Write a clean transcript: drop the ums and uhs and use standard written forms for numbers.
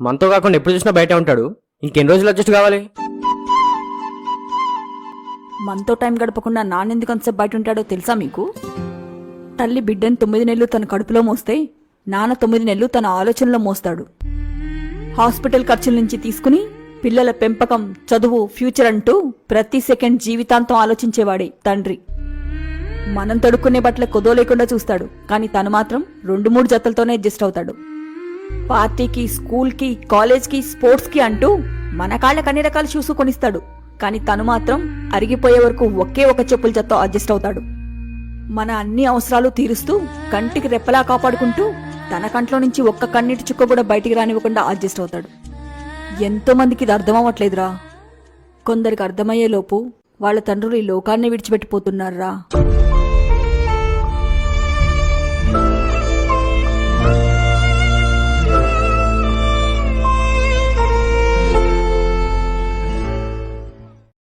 మనతో కాకుండా ఎప్పుడు చూసినా బయట ఉంటాడు. ఇంకెన్ని రోజులు అడ్జస్ట్ కావాలి? మనతో టైం గడపకుండా నాన్నెందుకు అంతసేపు బయట ఉంటాడో తెలుసా మీకు? తల్లి బిడ్డను 9 నెలలు తన కడుపులో మోస్తే నాన్న 9 నెలలు తన ఆలోచనలో మోస్తాడు. హాస్పిటల్ ఖర్చుల నుంచి తీసుకుని పిల్లల పెంపకం, చదువు, ఫ్యూచర్ అంటూ ప్రతి సెకండ్ జీవితాంతం ఆలోచించేవాడే తండ్రి. మనం తొడుక్కునే బట్టల కొదో లేకుండా చూస్తాడు, కానీ తను మాత్రం 2-3 జతలతోనే అడ్జస్ట్ అవుతాడు. పార్టీకి, స్కూల్కి, కాలేజ్కి, స్పోర్ట్స్కి అంటూ మన కాళ్ళకి అన్ని రకాల షూస్ కొనిస్తాడు, కానీ తను మాత్రం అరిగిపోయే వరకు ఒకే ఒక చెప్పుల జతతో అడ్జస్ట్ అవుతాడు. మన అన్ని అవసరాలు తీరుస్తూ కంటికి రెప్పలా కాపాడుకుంటూ తన కంట్లో నుంచి ఒక్క కన్నీటి చుక్క కూడా బయటికి రానివ్వకుండా అడ్జస్ట్ అవుతాడు. ఎంతో మందికి ఇది అర్థం అవ్వట్లేదురా. కొందరికి అర్థమయ్యే లోపు వాళ్ళ తండ్రులు ఈ లోకాన్ని విడిచిపెట్టిపోతున్నారా.